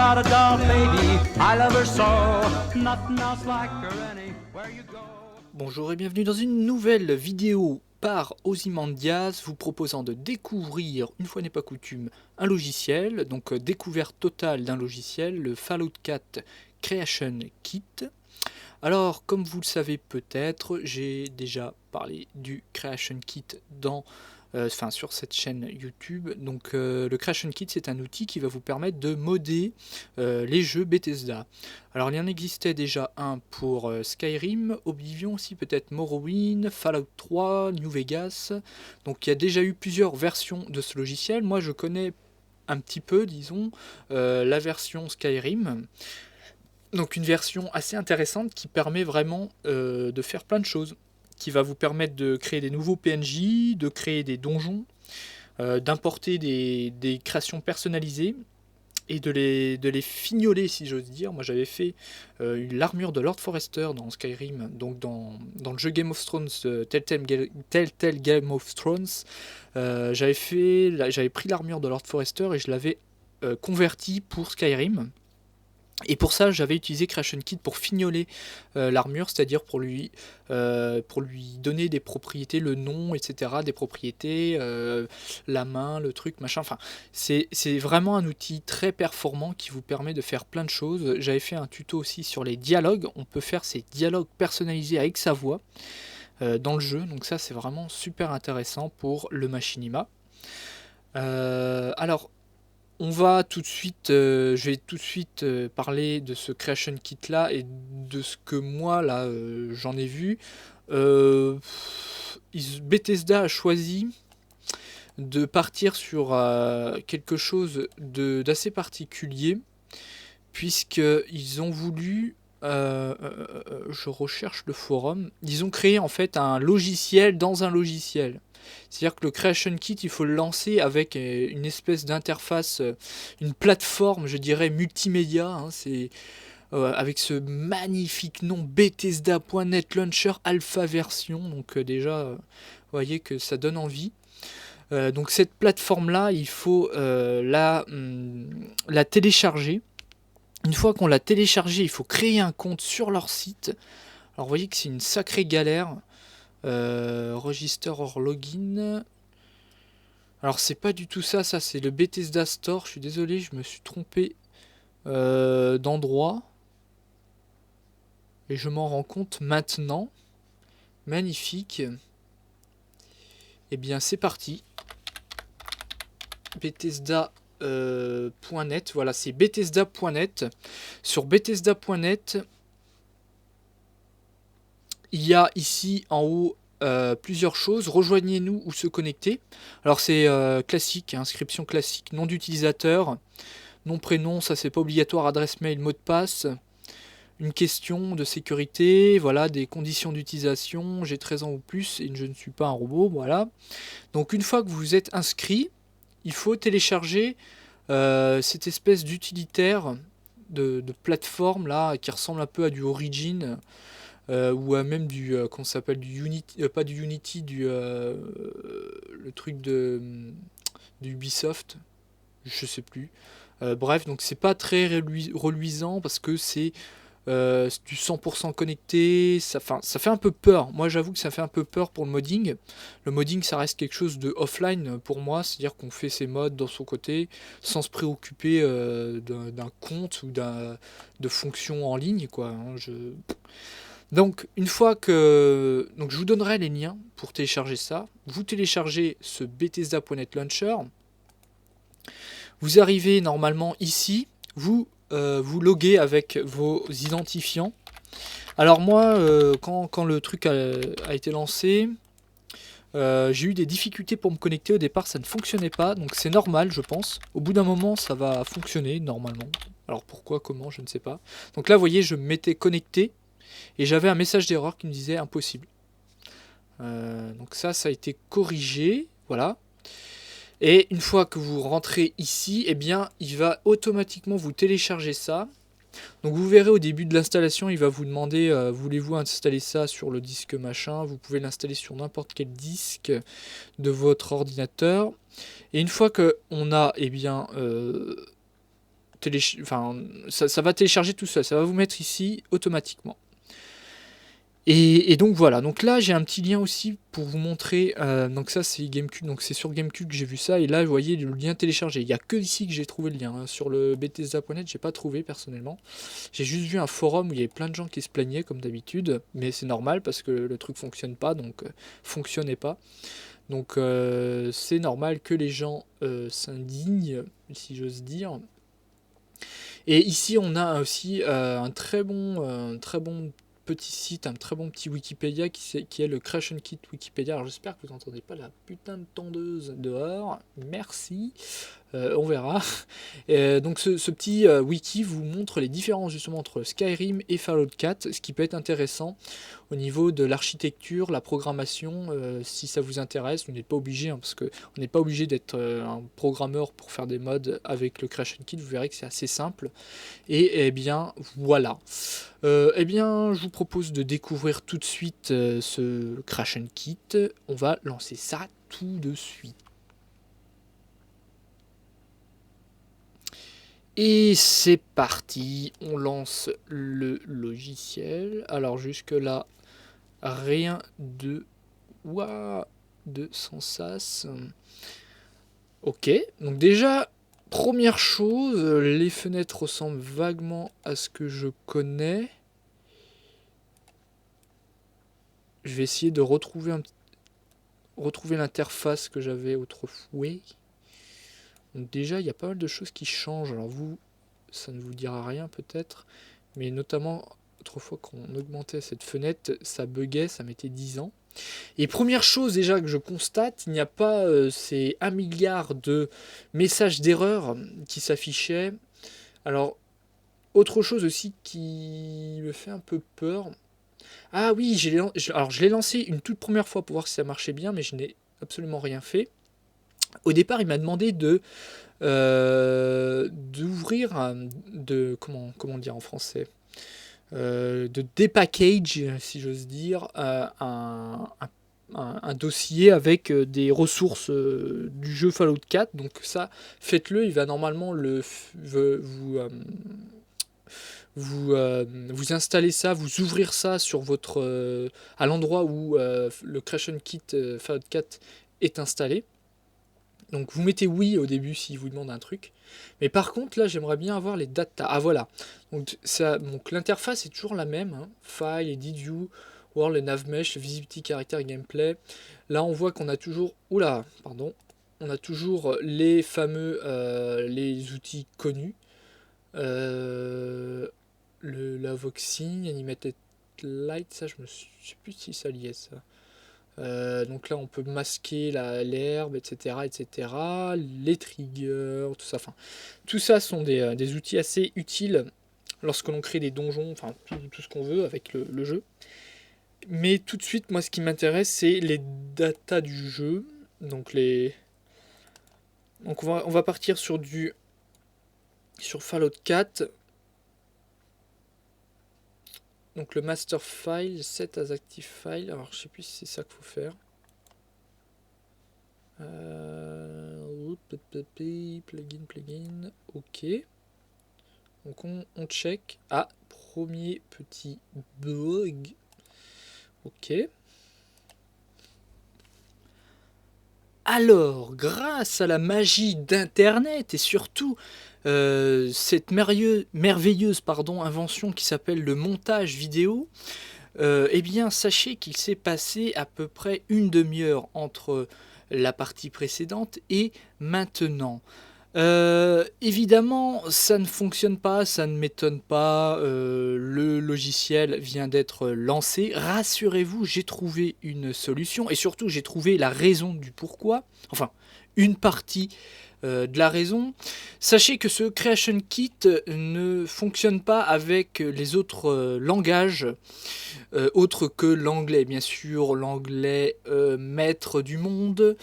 got a doll baby, I love her so. Nothing else like her anywhere you go. Bonjour et bienvenue dans une nouvelle vidéo par Ozymandias vous proposant de découvrir, une fois n'est pas coutume, un logiciel, donc découverte totale d'un logiciel, le Fallout 4 Creation Kit. Alors, comme vous le savez peut-être, j'ai déjà parlé du Creation Kit sur cette chaîne YouTube. Donc, le Creation Kit, c'est un outil qui va vous permettre de modder les jeux Bethesda. Alors, il y en existait déjà un pour Skyrim, Oblivion aussi, peut-être Morrowind, Fallout 3, New Vegas. Donc, il y a déjà eu plusieurs versions de ce logiciel. Moi, je connais un petit peu, disons, la version Skyrim. Donc une version assez intéressante qui permet vraiment de faire plein de choses, qui va vous permettre de créer des nouveaux PNJ, de créer des donjons, d'importer des créations personnalisées et de les fignoler, si j'ose dire. Moi j'avais fait l'armure de Lord Forrester dans Skyrim, donc dans le jeu Game of Thrones, Telltale Game of Thrones. J'avais pris l'armure de Lord Forrester et je l'avais convertie pour Skyrim. Et pour ça, j'avais utilisé Creation Kit pour fignoler l'armure, c'est-à-dire pour lui donner des propriétés, le nom, etc., des propriétés, la main, le truc, machin. Enfin, c'est vraiment un outil très performant qui vous permet de faire plein de choses. J'avais fait un tuto aussi sur les dialogues. On peut faire ces dialogues personnalisés avec sa voix dans le jeu. Donc ça, c'est vraiment super intéressant pour le machinima. Alors, on va tout de suite, je vais tout de suite parler de ce Creation Kit là et de ce que moi là j'en ai vu. Bethesda a choisi de partir sur quelque chose d'assez particulier, puisqu'ils ont voulu, je recherche le forum, ils ont créé en fait un logiciel dans un logiciel. C'est-à-dire que le Creation Kit, il faut le lancer avec une espèce d'interface, une plateforme, je dirais, multimédia. Hein, c'est avec ce magnifique nom Bethesda.net Launcher Alpha version. Donc déjà, vous voyez que ça donne envie. Donc cette plateforme-là, il faut la télécharger. Une fois qu'on l'a téléchargée, il faut créer un compte sur leur site. Alors vous voyez que c'est une sacrée galère. Register or login. Alors c'est pas du tout ça, c'est le Bethesda Store. Je suis désolé, je me suis trompé d'endroit. Et je m'en rends compte maintenant. Magnifique. Et bien c'est parti. Bethesda.net. Voilà, c'est Bethesda.net. Sur Bethesda.net, il y a ici en haut plusieurs choses. Rejoignez-nous ou se connecter. Alors c'est classique, inscription classique, nom d'utilisateur, nom, prénom, ça c'est pas obligatoire, adresse mail, mot de passe, une question de sécurité, voilà, des conditions d'utilisation, j'ai 13 ans ou plus et je ne suis pas un robot, voilà. Donc une fois que vous êtes inscrit, il faut télécharger cette espèce d'utilitaire de plateforme là qui ressemble un peu à du Origin. Ou à même du qu'on s'appelle du Unity, pas du Unity, le truc du Ubisoft, je sais plus. Bref, donc c'est pas très reluisant parce que c'est du 100% connecté, ça fait un peu peur. Moi j'avoue que ça fait un peu peur pour le modding. Le modding ça reste quelque chose de offline pour moi, c'est-à-dire qu'on fait ses mods dans son côté sans se préoccuper d'un compte ou de fonctions en ligne, quoi. Hein, Donc, une fois que. Donc, je vous donnerai les liens pour télécharger ça. Vous téléchargez ce Bethesda.net Launcher. Vous arrivez normalement ici. Vous vous loguez avec vos identifiants. Alors, moi, quand le truc a été lancé, j'ai eu des difficultés pour me connecter. Au départ, ça ne fonctionnait pas. Donc, c'est normal, je pense. Au bout d'un moment, ça va fonctionner normalement. Alors, pourquoi, comment, je ne sais pas. Donc, là, vous voyez, je m'étais connecté. Et j'avais un message d'erreur qui me disait impossible. Donc ça a été corrigé. Voilà. Et une fois que vous rentrez ici, eh bien, il va automatiquement vous télécharger ça. Donc vous verrez au début de l'installation, il va vous demander voulez-vous installer ça sur le disque machin. Vous pouvez l'installer sur n'importe quel disque de votre ordinateur. Et une fois qu'on a enfin, ça va télécharger tout seul, ça va vous mettre ici automatiquement. Et donc voilà, donc là j'ai un petit lien aussi pour vous montrer, donc ça c'est Gamecube, donc c'est sur Gamecube que j'ai vu ça, et là vous voyez le lien téléchargé, il n'y a que ici que j'ai trouvé le lien, hein. Sur le Bethesda.net j'ai pas trouvé personnellement, j'ai juste vu un forum où il y avait plein de gens qui se plaignaient comme d'habitude, mais c'est normal parce que le truc fonctionne pas, donc fonctionnait pas, donc c'est normal que les gens s'indignent, si j'ose dire. Et ici on a aussi un très bon petit site, un très bon petit Wikipédia qui est le Creation Kit Wikipédia. Alors j'espère que vous n'entendez pas la putain de tondeuse dehors. Merci. On verra. Donc ce petit wiki vous montre les différences justement entre Skyrim et Fallout 4, ce qui peut être intéressant au niveau de l'architecture, la programmation, si ça vous intéresse. Vous n'êtes pas obligé, hein, parce qu'on n'est pas obligé d'être un programmeur pour faire des mods avec le Creation Kit, vous verrez que c'est assez simple. Et eh bien voilà. Eh bien je vous propose de découvrir tout de suite ce Creation Kit. On va lancer ça tout de suite. Et c'est parti, on lance le logiciel. Alors jusque là, rien de sans sas. Ok, donc déjà, première chose, les fenêtres ressemblent vaguement à ce que je connais. Je vais essayer de retrouver l'interface que j'avais autrefois. Donc déjà, il y a pas mal de choses qui changent. Alors vous, ça ne vous dira rien peut-être, mais notamment, autrefois, quand on augmentait cette fenêtre, ça buguait, ça mettait 10 ans. Et première chose déjà que je constate, il n'y a pas ces 1 milliard de messages d'erreur qui s'affichaient. Alors, autre chose aussi qui me fait un peu peur. Ah oui, je l'ai lancé une toute première fois pour voir si ça marchait bien, mais je n'ai absolument rien fait. Au départ, il m'a demandé d'ouvrir, comment dire en français, de dépackage, si j'ose dire, un dossier avec des ressources du jeu Fallout 4. Donc ça, faites-le, il va normalement vous installer ça, vous ouvrir ça sur votre à l'endroit où le Creation Kit Fallout 4 est installé. Donc vous mettez oui au début s'il vous demande un truc. Mais par contre là j'aimerais bien avoir les data. Ah voilà. Donc l'interface est toujours la même, hein. File, Edit View, World, Navmesh, Visibility, Character, Gameplay. Là on voit qu'on a toujours. Oula, pardon. On a toujours les fameux les outils connus. La Voxing, Animated Light, ça je sais plus si ça liait ça. Donc là on peut masquer l'herbe, etc., etc., les triggers, tout ça. Enfin, tout ça sont des outils assez utiles lorsque l'on crée des donjons, enfin tout ce qu'on veut avec le jeu. Mais tout de suite, moi ce qui m'intéresse, c'est les datas du jeu. Donc on va partir sur Fallout 4. Donc le master file, set as active file. Alors je sais plus si c'est ça qu'il faut faire. Plugin. Ok. Donc on check. Ah, premier petit bug. Ok. Alors, grâce à la magie d'Internet et surtout cette merveilleuse invention qui s'appelle le montage vidéo, eh bien, sachez qu'il s'est passé à peu près une demi-heure entre la partie précédente et maintenant. Évidemment, ça ne fonctionne pas, ça ne m'étonne pas, le logiciel vient d'être lancé. Rassurez-vous, j'ai trouvé une solution et surtout j'ai trouvé la raison du pourquoi, enfin une partie de la raison. Sachez que ce Creation Kit ne fonctionne pas avec les autres langages, autres que l'anglais, bien sûr, l'anglais maître du monde.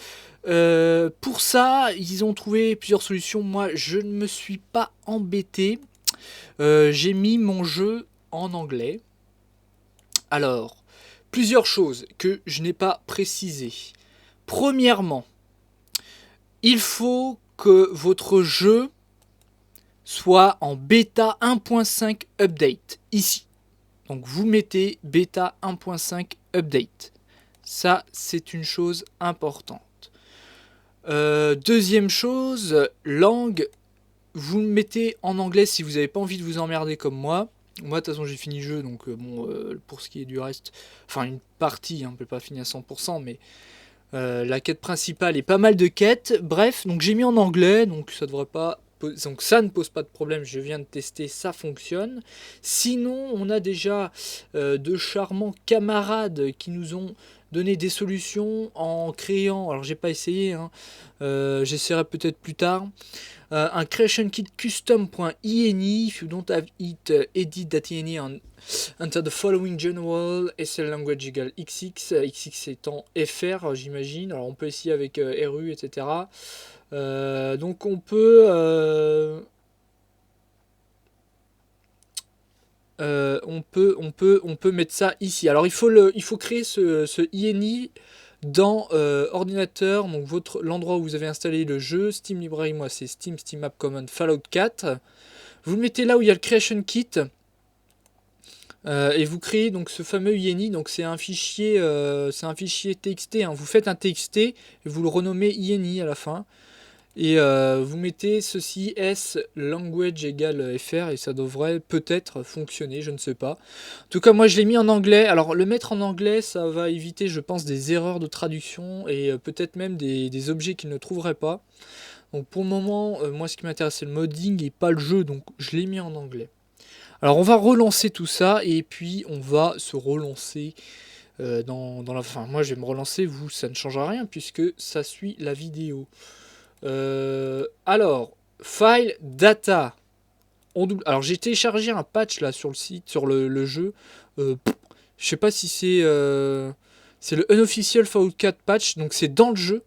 Pour ça, ils ont trouvé plusieurs solutions. Moi, je ne me suis pas embêté. J'ai mis mon jeu en anglais. Alors, plusieurs choses que je n'ai pas précisées. Premièrement, il faut que votre jeu soit en bêta 1.5 update, ici. Donc vous mettez bêta 1.5 update. Ça, c'est une chose importante. Deuxième chose, langue, vous le mettez en anglais si vous n'avez pas envie de vous emmerder comme moi. Moi, de toute façon, j'ai fini le jeu, donc pour ce qui est du reste, enfin une partie, hein, on peut pas finir à 100%, mais la quête principale et pas mal de quêtes. Bref, donc j'ai mis en anglais, donc ça devrait pas, donc ça ne pose pas de problème. Je viens de tester, ça fonctionne. Sinon, on a déjà de charmants camarades qui nous ont donné des solutions en créant. Alors j'ai pas essayé, hein, j'essaierai peut-être plus tard. Un creation kit custom.ini. If you don't have it, edit.ini enter the following general SL language égale XX. XX étant FR, j'imagine. Alors on peut essayer avec RU, etc. Donc on peut on peut mettre ça ici. Alors il faut créer ce INI dans ordinateur, donc l'endroit où vous avez installé le jeu. Steam Library, moi c'est Steam App Common Fallout 4. Vous le mettez là où il y a le Creation Kit. Et vous créez donc ce fameux INI. Donc c'est un fichier TXT, hein. Vous faites un TXT et vous le renommez INI à la fin. Et vous mettez ceci S language égale FR et ça devrait peut-être fonctionner, je ne sais pas. En tout cas, moi je l'ai mis en anglais. Alors le mettre en anglais, ça va éviter, je pense, des erreurs de traduction et peut-être même des objets qu'ils ne trouveraient pas. Donc pour le moment, moi ce qui m'intéresse c'est le modding et pas le jeu, donc je l'ai mis en anglais. Alors on va relancer tout ça et puis on va se relancer dans la fin. Moi je vais me relancer, vous ça ne changera rien puisque ça suit la vidéo. Alors, file data. Alors j'ai téléchargé un patch là sur le site, sur le jeu. Je sais pas si c'est le unofficial Fallout 4 patch, donc c'est dans le jeu.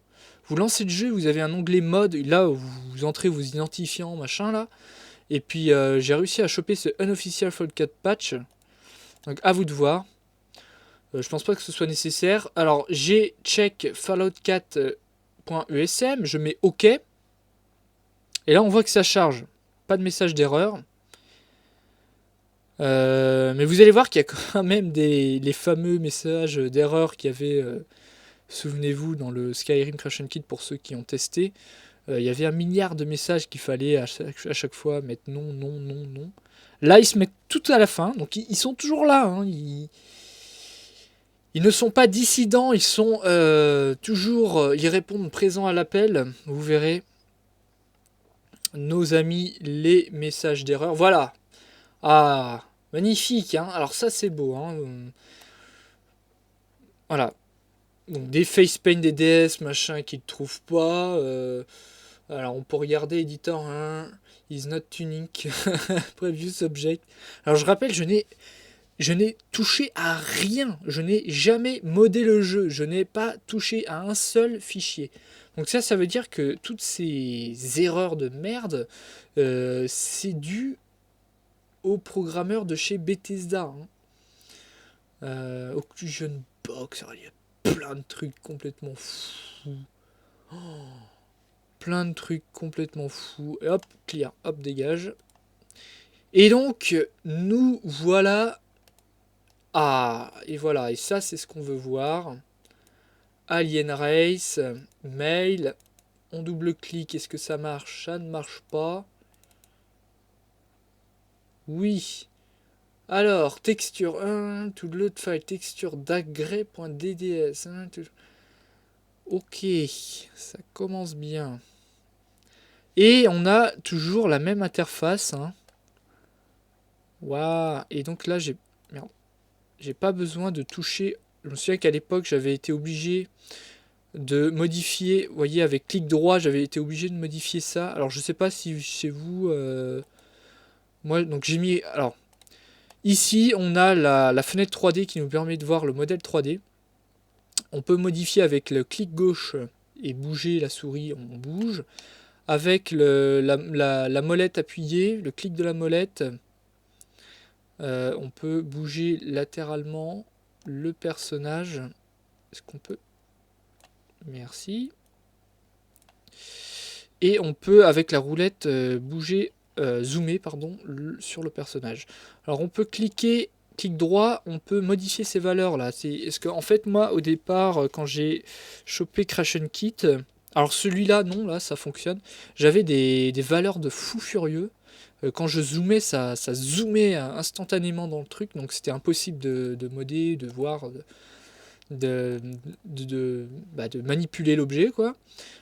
Vous lancez le jeu, vous avez un onglet mode, là vous entrez vos identifiants, machin là. Et puis j'ai réussi à choper ce unofficial Fallout 4 patch. Donc à vous de voir. Je pense pas que ce soit nécessaire. Alors j'ai check Fallout 4.esm, je mets OK. Et là on voit que ça charge. Pas de message d'erreur. Mais vous allez voir qu'il y a quand même les fameux messages d'erreur qu'il y avait, souvenez-vous, dans le Skyrim Creation Kit pour ceux qui ont testé. Il y avait 1 milliard de messages qu'il fallait à chaque fois mettre non, non, non, non. Là, ils se mettent tout à la fin, donc ils sont toujours là. Hein, ils ne sont pas dissidents, ils sont toujours, ils répondent présents à l'appel. Vous verrez, nos amis, les messages d'erreur. Voilà. Ah, magnifique. Hein. Alors ça, c'est beau. Hein. Voilà. Donc des facepaint des DS, machin, qu'ils ne trouvent pas. Alors on peut regarder editor 1, is not unique, preview subject. Alors je rappelle, je n'ai touché à rien, je n'ai jamais modé le jeu, je n'ai pas touché à un seul fichier. Donc ça veut dire que toutes ces erreurs de merde, c'est dû aux programmeurs de chez Bethesda. Hein. Occlusion Box, alors, il y a plein de trucs complètement fous. Oh, plein de trucs complètement fous. Et hop, clear, hop, dégage. Et donc, nous voilà. Ah, et voilà, et ça, c'est ce qu'on veut voir. Alien Race, mail. On double-clique, est-ce que ça marche? Ça ne marche pas. Oui. Alors, texture 1, to load file, texture d'agré.dds. Ok, ça commence bien. Et on a toujours la même interface. Hein. Waouh. Et donc là, j'ai pas besoin de toucher. Je me souviens qu'à l'époque, j'avais été obligé de modifier. Vous voyez, avec clic droit, j'avais été obligé de modifier ça. Alors, je sais pas si chez vous. Moi, donc j'ai mis. Alors, ici, on a la fenêtre 3D qui nous permet de voir le modèle 3D. On peut modifier avec le clic gauche et bouger la souris, on bouge. Avec la molette appuyée, le clic de la molette, on peut bouger latéralement le personnage. Est-ce qu'on peut... Merci. Et on peut, avec la roulette, bouger zoomer pardon, sur le personnage. Alors on peut clic droit, on peut modifier ces valeurs là. Est-ce que en fait moi au départ quand j'ai chopé Creation Kit, alors celui-là non, là ça fonctionne. J'avais des valeurs de fou furieux. Quand je zoomais, ça zoomait instantanément dans le truc, donc c'était impossible de modder, de voir, de, de manipuler l'objet quoi.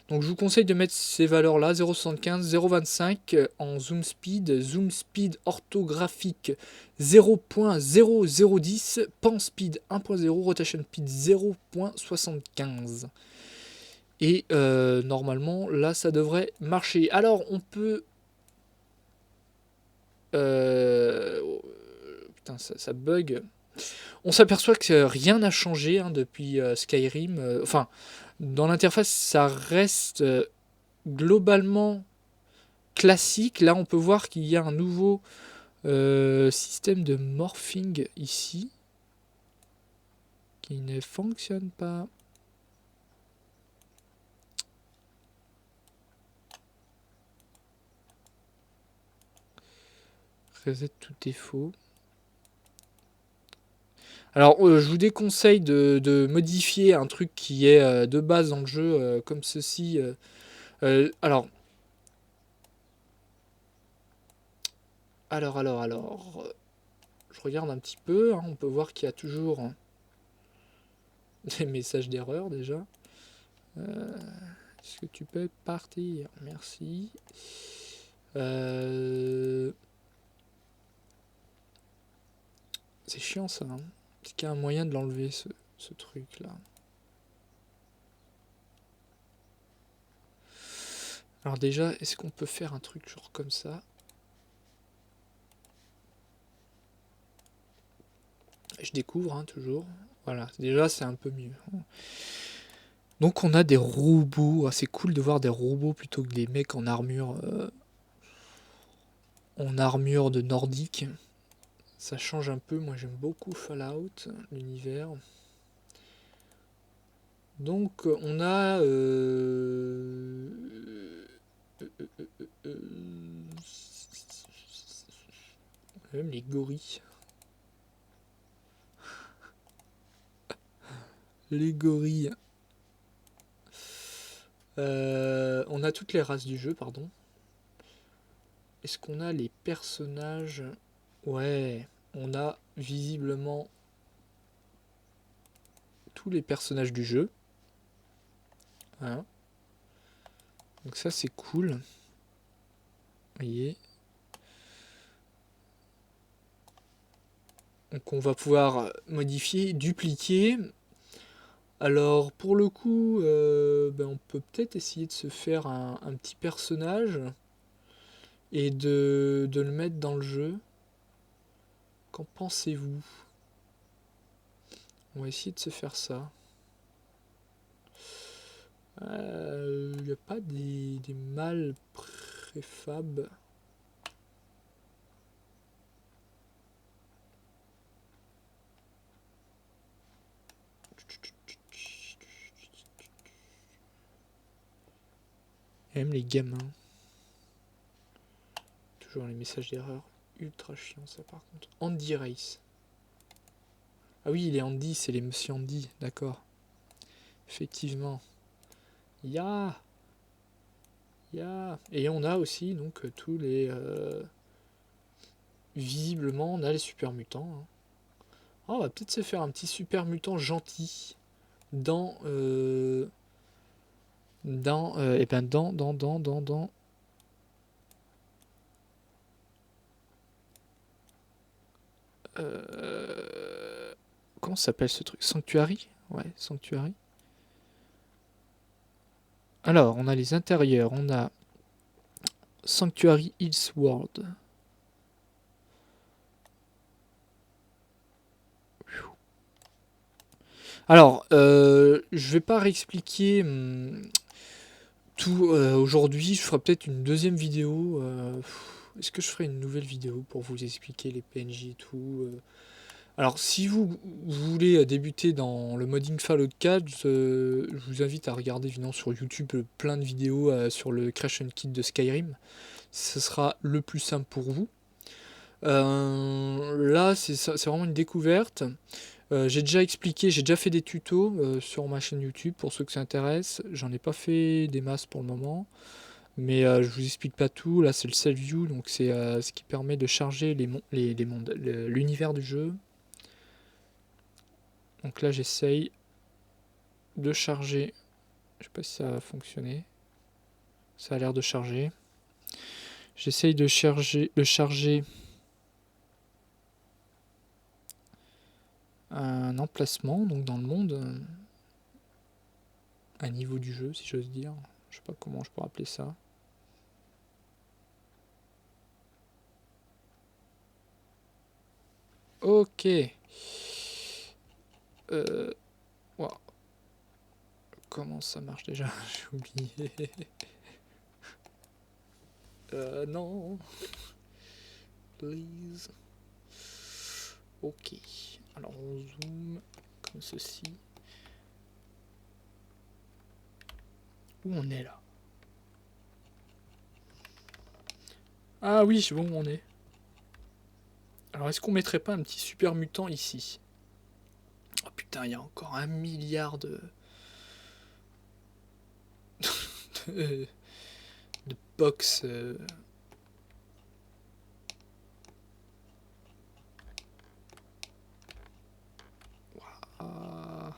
Donc je vous conseille de mettre ces valeurs là, 0,75, 0,25 en zoom speed orthographique 0.0010, pan speed 1.0, rotation speed 0.75. Et normalement là ça devrait marcher. Alors on peut... putain ça bug. On s'aperçoit que rien n'a changé hein, depuis Skyrim. Enfin, dans l'interface, ça reste globalement classique. Là, on peut voir qu'il y a un nouveau système de morphing ici qui ne fonctionne pas. Reset tout défaut. Alors, je vous déconseille de modifier un truc qui est de base dans le jeu, comme ceci. Alors, je regarde un petit peu. Hein, on peut voir qu'il y a toujours des messages d'erreur déjà. Est-ce que tu peux partir? Merci. C'est chiant ça. Hein. Est-ce qu'il y a un moyen de l'enlever ce truc là? Alors déjà, est-ce qu'on peut faire un truc genre comme ça? Je découvre hein, toujours. Voilà, déjà c'est un peu mieux. Donc on a des robots. Ah, c'est cool de voir des robots plutôt que des mecs en armure de nordique. Ça change un peu. Moi j'aime beaucoup Fallout, l'univers. Donc on a même les gorilles. Les gorilles. On a toutes les races du jeu, pardon. Est-ce qu'on a les personnages? Ouais, on a visiblement tous les personnages du jeu. Voilà. Donc ça c'est cool. Vous voyez. Donc on va pouvoir modifier, dupliquer. Alors pour le coup, on peut peut-être essayer de se faire un petit personnage et de le mettre dans le jeu. Qu'en pensez-vous? On va essayer de se faire ça. Il n'y a pas des mâles préfab. Et même les gamins. Toujours les messages d'erreur. Ultra chiant ça par contre. Andy Race. Ah oui, il est Andy, c'est les Monsieur Andy, d'accord. Effectivement. Ya. Et on a aussi donc tous les... visiblement, on a les super mutants. Hein. Oh, on va peut-être se faire un petit super mutant gentil dans... dans comment ça s'appelle ce truc? Sanctuary? Ouais, Sanctuary. Alors, on a les intérieurs, on a Sanctuary Hills World. Alors, je vais pas réexpliquer tout aujourd'hui. Je ferai peut-être une deuxième vidéo. Est-ce que je ferai une nouvelle vidéo pour vous expliquer les PNJ et tout Alors, si vous voulez débuter dans le modding Fallout 4, je vous invite à regarder évidemment sur YouTube plein de vidéos sur le Creation Kit de Skyrim. Ce sera le plus simple pour vous. Là, c'est vraiment une découverte. J'ai déjà expliqué, j'ai déjà fait des tutos sur ma chaîne YouTube pour ceux que ça intéresse. J'en ai pas fait des masses pour le moment. Mais je vous explique pas tout. Là, c'est le self view, donc c'est ce qui permet de charger les mondes, l'univers du jeu. Donc là, j'essaye de charger. Je sais pas si ça a fonctionné. Ça a l'air de charger. J'essaye de charger un emplacement, donc dans le monde, un niveau du jeu, si j'ose dire. Je sais pas comment je pourrais appeler ça. Ok. Wow. Comment ça marche déjà? J'ai oublié. Non. Please. Ok. Alors on zoome comme ceci. Où on est là? Ah oui, je sais bon où on est. Alors est-ce qu'on mettrait pas un petit super mutant ici? Oh putain, il y a encore 1 milliard de, de box. Ah.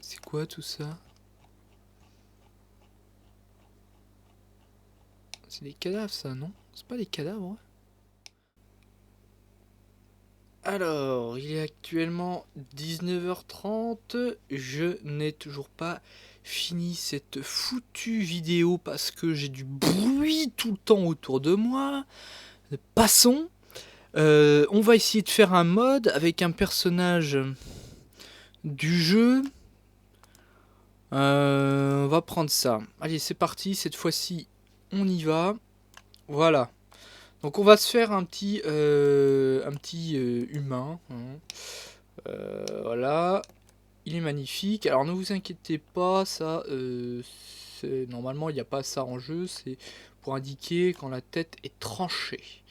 C'est quoi tout ça? C'est des cadavres ça, non? C'est pas des cadavres, ouais. Alors, il est actuellement 19h30. Je n'ai toujours pas fini cette foutue vidéo parce que j'ai du bruit tout le temps autour de moi. Passons. On va essayer de faire un mode avec un personnage du jeu. On va prendre ça. Allez, c'est parti. Cette fois-ci, on y va. Voilà. Donc on va se faire un petit humain. Hein. Voilà. Il est magnifique. Alors ne vous inquiétez pas, ça, normalement il n'y a pas ça en jeu. C'est pour indiquer quand la tête est tranchée.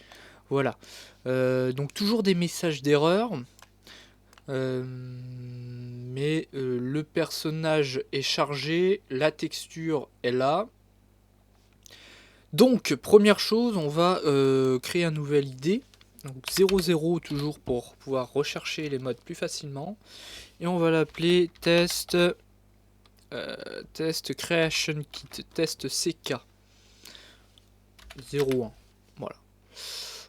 Voilà. Donc toujours des messages d'erreur. Mais le personnage est chargé, la texture est là. Donc, première chose, on va créer un nouvel ID. Donc 00 toujours pour pouvoir rechercher les modes plus facilement. Et on va l'appeler test creation kit, test CK 01. Voilà.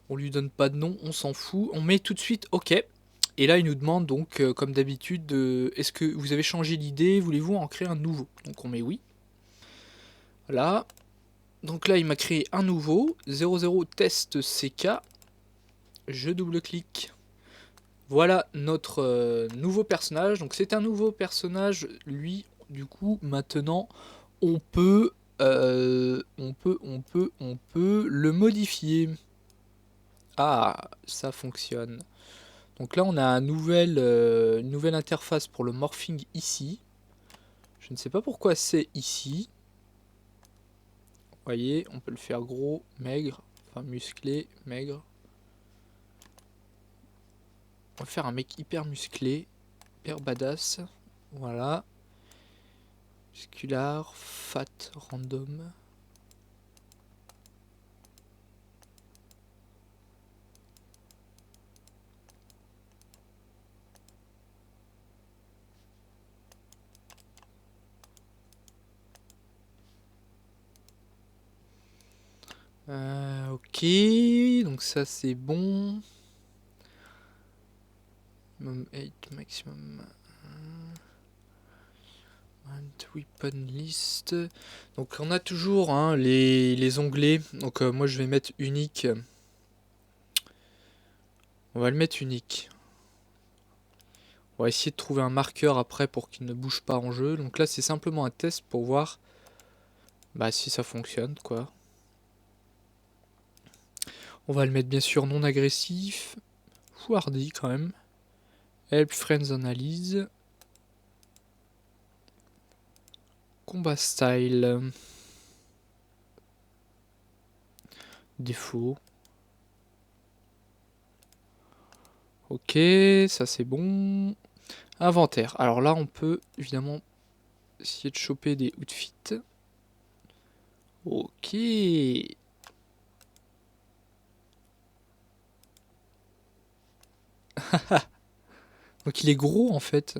On lui donne pas de nom, on s'en fout. On met tout de suite OK. Et là, il nous demande donc, comme d'habitude, est-ce que vous avez changé l'idée? Voulez-vous en créer un nouveau? Donc on met oui. Voilà. Donc là, il m'a créé un nouveau, 00 test CK. Je double-clique. Voilà notre nouveau personnage. Donc c'est un nouveau personnage. Lui, du coup, maintenant, on peut le modifier. Ah, ça fonctionne. Donc là, on a une nouvelle interface pour le morphing ici. Je ne sais pas pourquoi c'est ici. Vous voyez, on peut le faire gros, maigre, enfin musclé, maigre. On va faire un mec hyper musclé, hyper badass. Voilà. Muscular, fat, random. Ok, donc ça c'est bon. Minimum 8, maximum. Weapon list. Donc on a toujours hein, les onglets. Donc moi je vais mettre unique. On va le mettre unique. On va essayer de trouver un marqueur après pour qu'il ne bouge pas en jeu. Donc là c'est simplement un test pour voir si ça fonctionne quoi. On va le mettre bien sûr non agressif. hardi quand même. Help Friends Analyse. Combat Style. Défaut. Ok, ça c'est bon. Inventaire. Alors là, on peut évidemment essayer de choper des outfits. Ok. Donc il est gros en fait.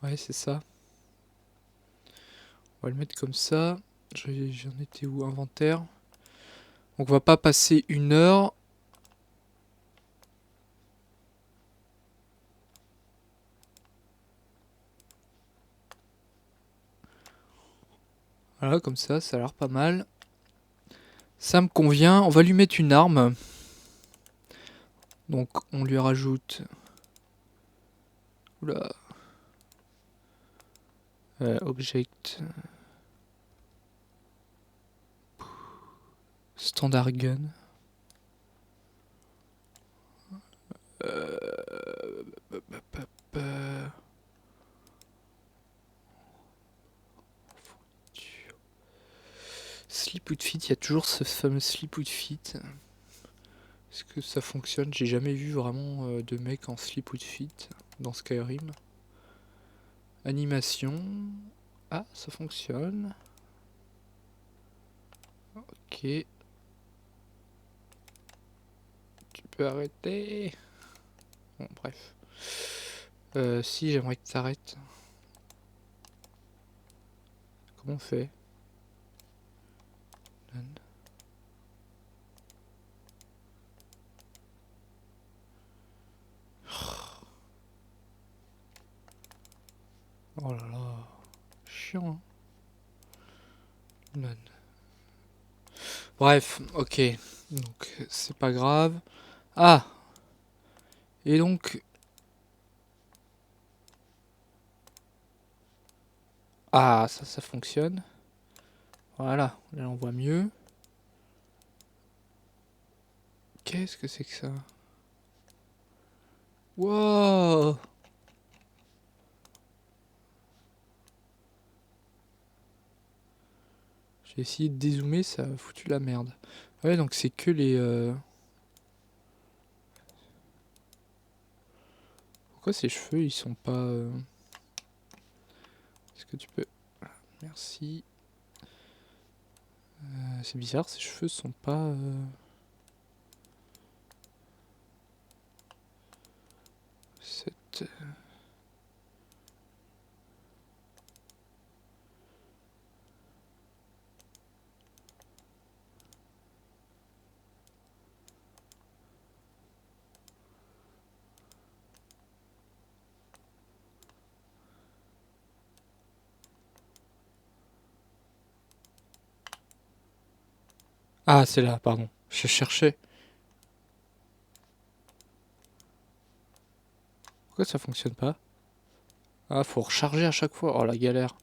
Ouais, c'est ça. On va le mettre comme ça. J'en étais où? Inventaire. Donc on va pas passer 1 heure. Voilà, comme ça a l'air pas mal. Ça me convient. On va lui mettre une arme. Donc on lui rajoute... Oula. Object. Standard gun. Slip outfit, il y a toujours ce fameux slip outfit. Est-ce que ça fonctionne? J'ai jamais vu vraiment de mec en slip outfit dans Skyrim. Animation. Ah, ça fonctionne. Ok. Tu peux arrêter. Bon, bref. Si, j'aimerais que tu arrêtes. Comment on fait? Oh là là. Chiant, hein. None. Bref, ok. Donc, c'est pas grave. Ah! Et donc... Ah, ça fonctionne. Voilà, là on voit mieux. Qu'est-ce que c'est que ça? Wow! J'ai essayé de dézoomer, ça a foutu la merde. Ouais, donc c'est que les... Pourquoi ces cheveux, ils sont pas... Est-ce que tu peux... Merci. C'est bizarre, ces cheveux sont pas... Cette... Ah, c'est là, pardon. Je cherchais. Pourquoi ça fonctionne pas? Ah, faut recharger à chaque fois. Oh, la galère.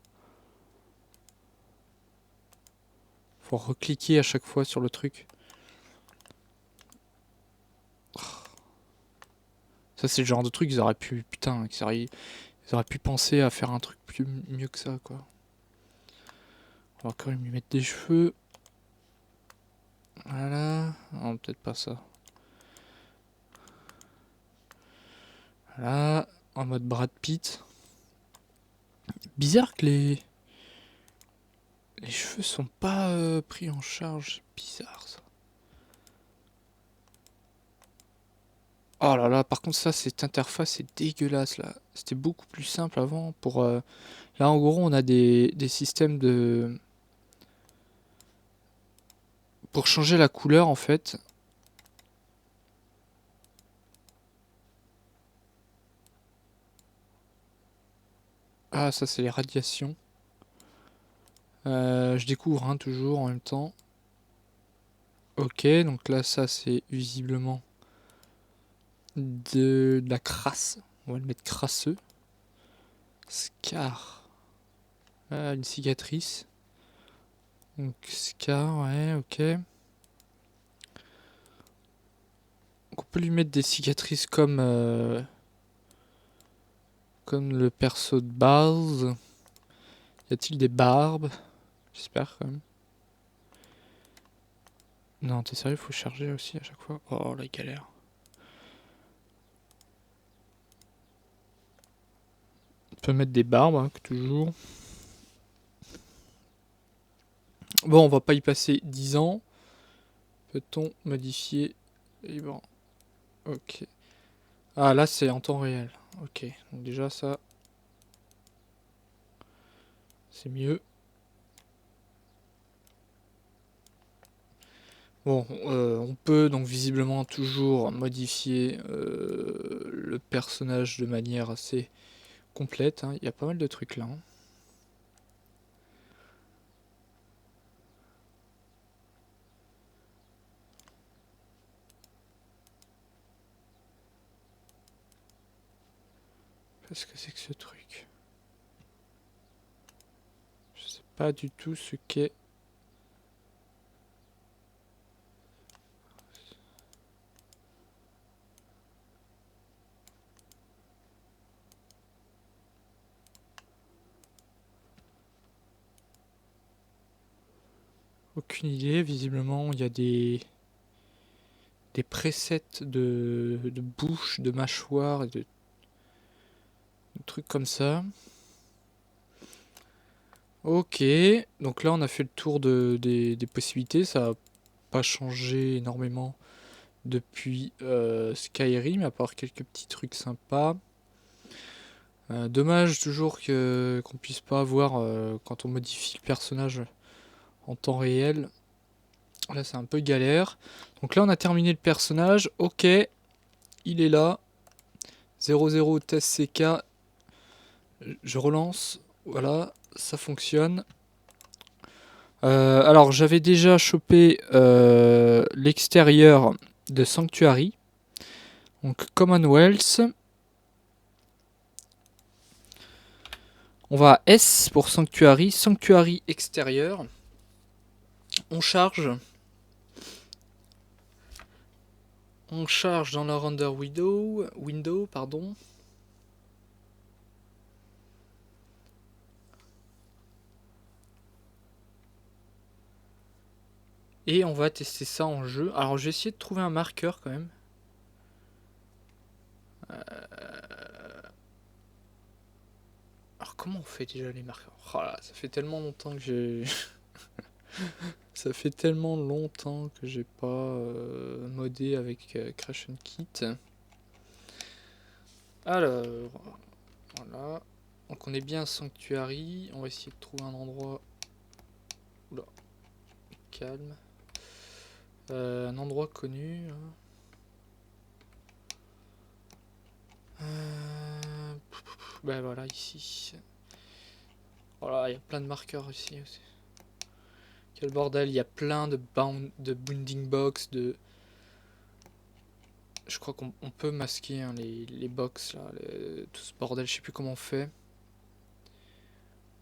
Faut recliquer à chaque fois sur le truc. Ça, c'est le genre de truc, ils auraient pu... Putain, ils auraient pu penser à faire un truc mieux que ça, quoi. On va quand même lui mettre des cheveux. Voilà. Non, peut-être pas ça. Voilà. En mode Brad Pitt. Bizarre que les cheveux sont pas pris en charge. Bizarre, ça. Oh là là, par contre, ça, cette interface est dégueulasse, là. C'était beaucoup plus simple avant pour... Là, en gros, on a des systèmes de... Pour changer la couleur, en fait. Ah, ça, c'est les radiations. Je découvre, hein, toujours en même temps. Ok, donc là, ça, c'est visiblement de la crasse. On va le mettre crasseux. Scar. Ah, une cicatrice. Donc scar, ouais, ok. Donc, on peut lui mettre des cicatrices comme le perso de base. Y a-t-il des barbes? J'espère quand même. Non, t'es sérieux, faut charger aussi à chaque fois. Oh la galère. On peut mettre des barbes, hein, toujours. Bon, on va pas y passer 10 ans. Peut-on modifier les bords? Ok. Ah, là, c'est en temps réel. Ok. Donc déjà, ça, c'est mieux. Bon, on peut donc visiblement toujours modifier le personnage de manière assez complète, hein. Il y a pas mal de trucs là, hein. Qu'est-ce que c'est que ce truc? Je sais pas du tout ce qu'est. Aucune idée. Visiblement, il y a des presets de bouche, de mâchoire et de trucs comme ça. Ok, donc là on a fait le tour des possibilités, ça n'a pas changé énormément depuis Skyrim, à part quelques petits trucs sympas. Dommage toujours qu'on puisse pas voir quand on modifie le personnage en temps réel. Là c'est un peu galère. Donc là on a terminé le personnage, ok, il est là. 00 test CK, je relance, voilà, ça fonctionne. Alors j'avais déjà chopé l'extérieur de Sanctuary, donc Commonwealth. On va à S pour Sanctuary, Sanctuary extérieur. On charge. On charge dans la render window, pardon. Et on va tester ça en jeu. Alors j'ai essayé de trouver un marqueur quand même. Alors comment on fait déjà les marqueurs? Oh là, ça fait tellement longtemps que j'ai... Ça fait tellement longtemps que j'ai pas modé avec Crash and Kit. Alors, voilà. Donc on est bien à Sanctuary. On va essayer de trouver un endroit... Oula, calme. Un endroit connu. Ben voilà, ici. Voilà, il y a plein de marqueurs ici aussi. Quel bordel, il y a plein de bounding box, de... Je crois qu'on peut masquer hein, les box là, tout ce bordel, je sais plus comment on fait.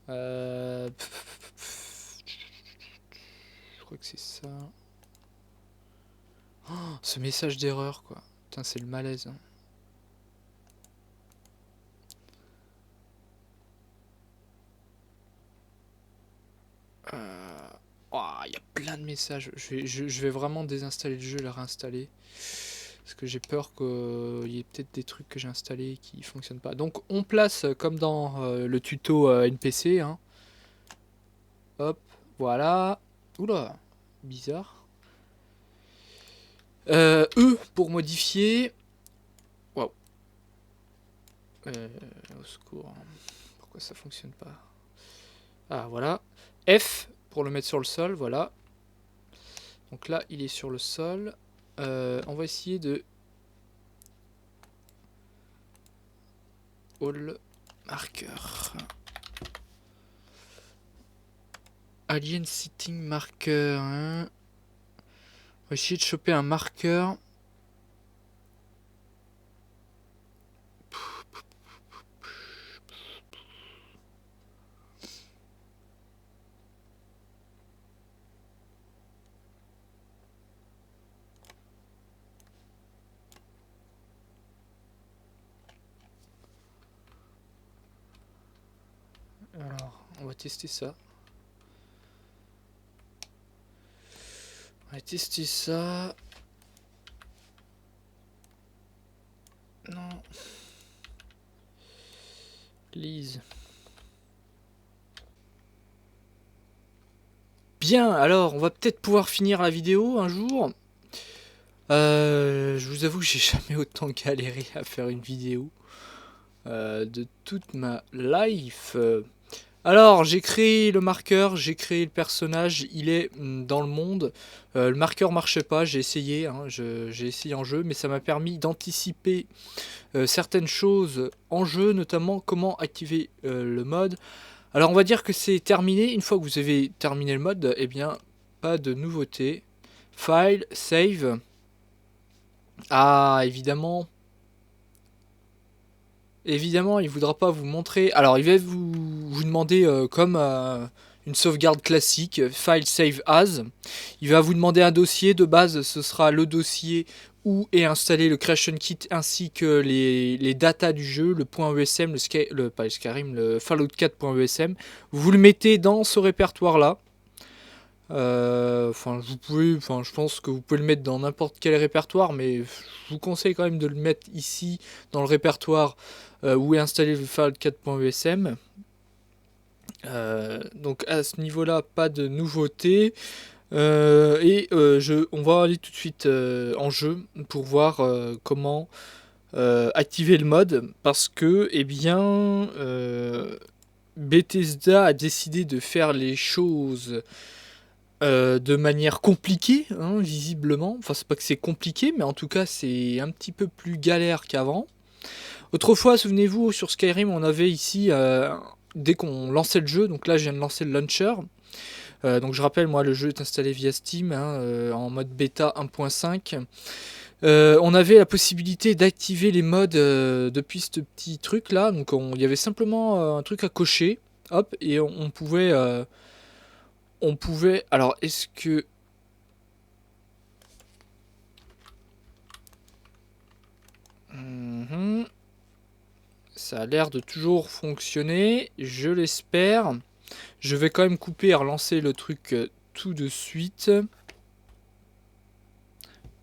Je crois que c'est ça. Oh, ce message d'erreur quoi. Putain, c'est le malaise, hein. Oh, il y a plein de messages. Je vais vraiment désinstaller le jeu et le réinstaller. Parce que j'ai peur qu'il y ait peut-être des trucs que j'ai installés qui fonctionnent pas. Donc on place comme dans le tuto NPC. Hein. Hop, voilà. Oula, bizarre. E pour modifier. Waouh. Au secours. Pourquoi ça fonctionne pas? Ah voilà. F pour le mettre sur le sol, voilà. Donc là, il est sur le sol. On va essayer de... All marker. Alien sitting marker. Hein. On va essayer de choper un marqueur. va tester ça. On va tester ça. Non. Lise. Bien, alors on va peut-être pouvoir finir la vidéo un jour. Je vous avoue que j'ai jamais autant galéré à faire une vidéo de toute ma life. Alors j'ai créé le marqueur, j'ai créé le personnage, il est dans le monde. Le marqueur marchait pas, j'ai essayé, hein, j'ai essayé en jeu, mais ça m'a permis d'anticiper certaines choses en jeu, notamment comment activer le mode. Alors on va dire que c'est terminé. Une fois que vous avez terminé le mode, eh bien pas de nouveauté. File, save. Ah, évidemment. Évidemment, il voudra pas vous montrer. Alors, il va vous demander comme une sauvegarde classique, file save as. Il va vous demander un dossier de base. Ce sera le dossier où est installé le creation kit ainsi que les datas du jeu, le .esm, pas le Skyrim, le Fallout 4.esm. Vous le mettez dans ce répertoire là. Je pense que vous pouvez le mettre dans n'importe quel répertoire, mais je vous conseille quand même de le mettre ici dans le répertoire où est installé le Fallout 4.esm. Donc à ce niveau-là, pas de nouveauté. On va aller tout de suite en jeu pour voir comment activer le mode, parce que Bethesda a décidé de faire les choses de manière compliquée, hein, visiblement. Enfin, c'est pas que c'est compliqué, mais en tout cas, c'est un petit peu plus galère qu'avant. Autrefois, souvenez-vous, sur Skyrim, on avait ici, dès qu'on lançait le jeu, donc là, je viens de lancer le launcher. Donc, je rappelle, moi, le jeu est installé via Steam, hein, en mode bêta 1.5. On avait la possibilité d'activer les modes depuis ce petit truc là. Donc, il y avait simplement un truc à cocher. Hop, et on pouvait. Alors, est-ce que... Ça a l'air de toujours fonctionner, je l'espère. Je vais quand même couper et relancer le truc tout de suite.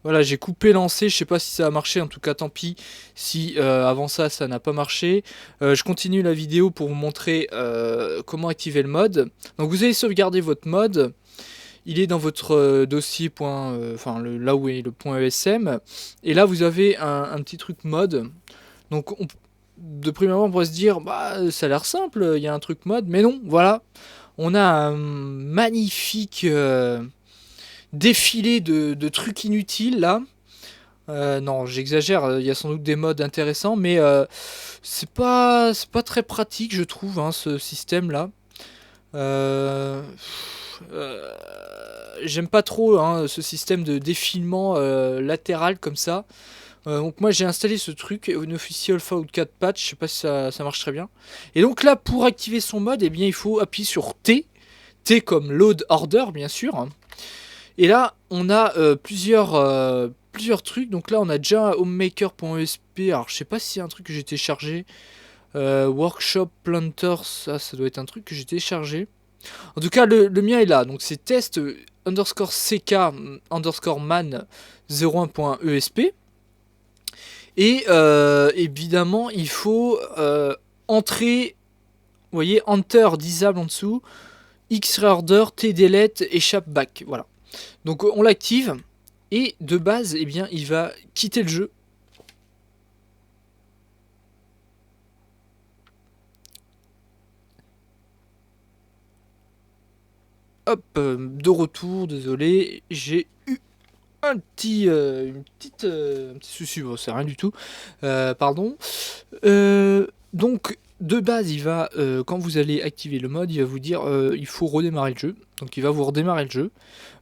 Voilà, j'ai coupé, lancé, je sais pas si ça a marché, en tout cas tant pis si avant ça n'a pas marché. Je continue la vidéo pour vous montrer comment activer le mode. Donc vous allez sauvegarder votre mode. Il est dans votre dossier là où est le .esm. Et là vous avez un petit truc mode. Donc de prime abord on pourrait se dire bah ça a l'air simple, il y a un truc mode, mais non, voilà. On a un magnifique défilé de trucs inutiles là. Non, j'exagère, il y a sans doute des modes intéressants, mais c'est pas très pratique, je trouve, hein, ce système là. J'aime pas trop hein, ce système de défilement latéral comme ça. Donc moi j'ai installé ce truc, Unofficial Fallout 4 patch, je sais pas si ça marche très bien. Et donc là pour activer son mode, eh bien il faut appuyer sur T. T comme load order bien sûr. Et là on a plusieurs trucs. Donc là on a déjà homemaker.esp. Alors je sais pas si c'est un truc que j'ai téléchargé. Workshop Planters, ça doit être un truc que j'ai téléchargé. En tout cas le mien est là. Donc c'est test _ck _man 01.esp. Et évidemment, il faut entrer, vous voyez, Enter disable en dessous, X-Reorder, T-Delete et Shap Back. Voilà. Donc on l'active et de base, eh bien, il va quitter le jeu. Hop, de retour, désolé, j'ai eu un petit souci, bon, c'est rien du tout, pardon. Donc de base il va, quand vous allez activer le mode, il va vous dire il faut redémarrer le jeu, donc il va vous redémarrer le jeu,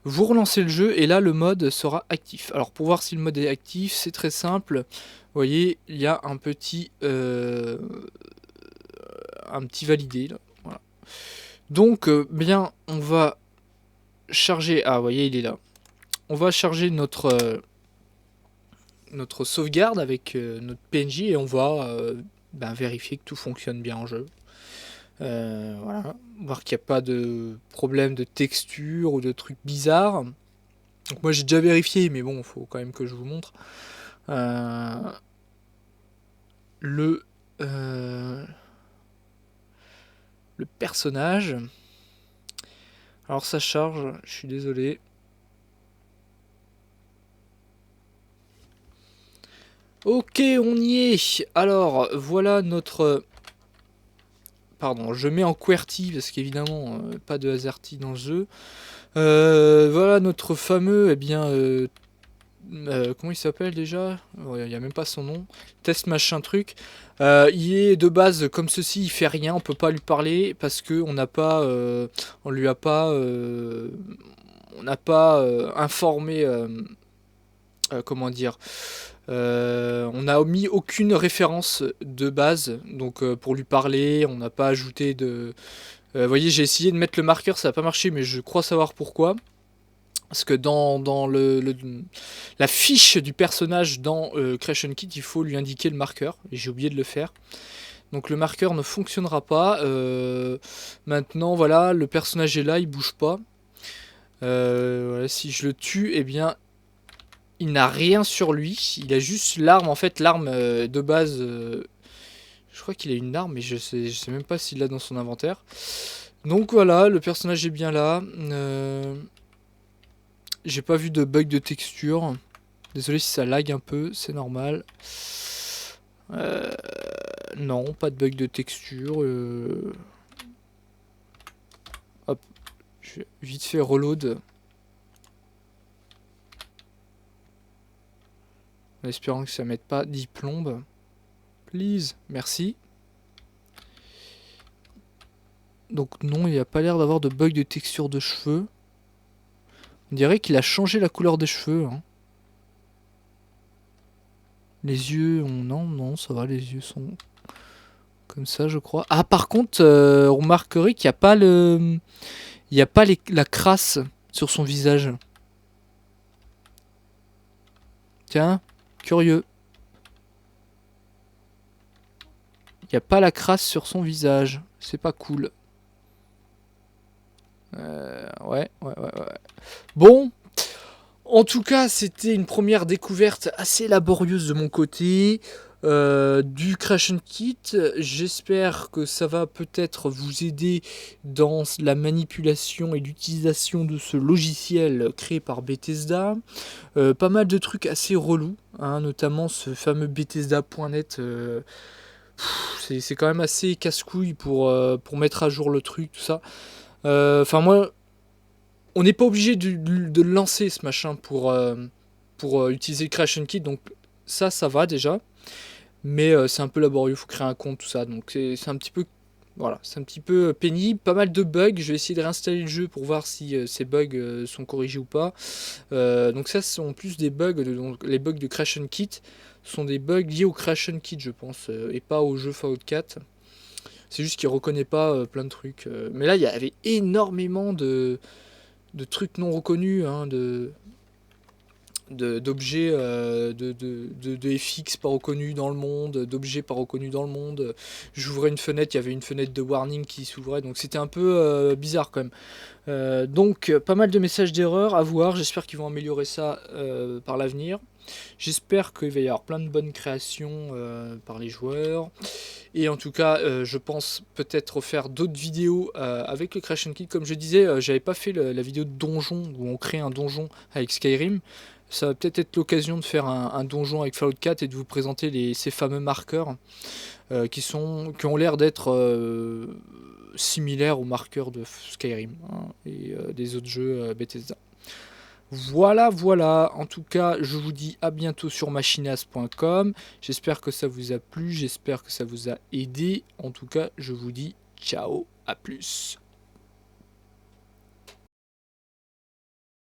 vous relancez le jeu et là le mode sera actif. Alors pour voir si le mode est actif, c'est très simple, vous voyez il y a un petit validé là, voilà. Donc bien on va charger, ah vous voyez il est là. On va charger notre sauvegarde avec notre PNJ et on va vérifier que tout fonctionne bien en jeu. Voilà, voir qu'il n'y a pas de problème de texture ou de trucs bizarres. Donc moi j'ai déjà vérifié, mais bon, faut quand même que je vous montre. Euh, le, euh, le personnage. Alors ça charge, je suis désolé. Ok, on y est. Alors voilà notre... Pardon, je mets en QWERTY parce qu'évidemment pas de AZERTY dans le jeu. Voilà notre fameux, comment il s'appelle déjà? Il n'y a même pas son nom. Test machin truc. Il est de base comme ceci, il fait rien, on peut pas lui parler parce que on n'a pas, on lui a pas, on n'a pas informé, comment dire, on n'a omis aucune référence de base, donc pour lui parler, on n'a pas ajouté de. Vous voyez, j'ai essayé de mettre le marqueur, ça n'a pas marché, mais je crois savoir pourquoi. Parce que dans la fiche du personnage dans Creation Kit, il faut lui indiquer le marqueur. Et j'ai oublié de le faire. Donc le marqueur ne fonctionnera pas. Maintenant, voilà, le personnage est là, il bouge pas. Voilà, si je le tue, eh bien, il n'a rien sur lui. Il a juste l'arme. En fait, l'arme de base... je crois qu'il a une arme, mais je sais même pas s'il l'a dans son inventaire. Donc voilà, le personnage est bien là. J'ai pas vu de bug de texture. Désolé si ça lag un peu, c'est normal. Non, pas de bug de texture. Hop, je vais vite fait reload. En espérant que ça mette pas 10 plombes. Please, merci. Donc non, il n'y a pas l'air d'avoir de bug de texture de cheveux. On dirait qu'il a changé la couleur des cheveux. Hein. Les yeux, non, ça va, les yeux sont comme ça, je crois. Ah, par contre, on remarquerait qu'il n'y a pas le... Il n'y a pas la crasse sur son visage. Tiens, curieux. Il n'y a pas la crasse sur son visage. C'est pas cool. Ouais. Bon. En tout cas, c'était une première découverte assez laborieuse de mon côté. Du Creation Kit. J'espère que ça va peut-être vous aider dans la manipulation et l'utilisation de ce logiciel créé par Bethesda. Pas mal de trucs assez relous, hein, notamment ce fameux Bethesda.net. C'est quand même assez casse-couille pour mettre à jour le truc, tout ça. Enfin, moi, on n'est pas obligé de lancer ce machin pour utiliser Creation Kit, donc ça va déjà. Mais c'est un peu laborieux, faut créer un compte, tout ça. Donc c'est un petit peu, voilà, c'est un petit peu pénible. Pas mal de bugs. Je vais essayer de réinstaller le jeu pour voir si ces bugs sont corrigés ou pas. Donc ça, ce sont plus des bugs. Donc les bugs de Creation Kit sont des bugs liés au Creation Kit, je pense, et pas au jeu Fallout 4. C'est juste qu'il reconnaît pas plein de trucs. Mais là, il y avait énormément de trucs non reconnus, hein, d'objets de FX pas reconnus dans le monde, d'objets pas reconnus dans le monde. J'ouvrais une fenêtre, il y avait une fenêtre de warning qui s'ouvrait, donc c'était un peu bizarre quand même. Donc pas mal de messages d'erreur à voir, j'espère qu'ils vont améliorer ça par l'avenir. J'espère qu'il va y avoir plein de bonnes créations par les joueurs. Et en tout cas, je pense peut-être faire d'autres vidéos avec le Creation Kit. Comme je disais, j'avais pas fait la vidéo de donjon où on crée un donjon avec Skyrim. Ça va peut-être être l'occasion de faire un donjon avec Fallout 4 et de vous présenter ces fameux marqueurs qui ont l'air d'être similaires aux marqueurs de Skyrim, hein, et des autres jeux Bethesda. Voilà. En tout cas, je vous dis à bientôt sur machinas.com. J'espère que ça vous a plu, j'espère que ça vous a aidé. En tout cas, je vous dis ciao, à plus.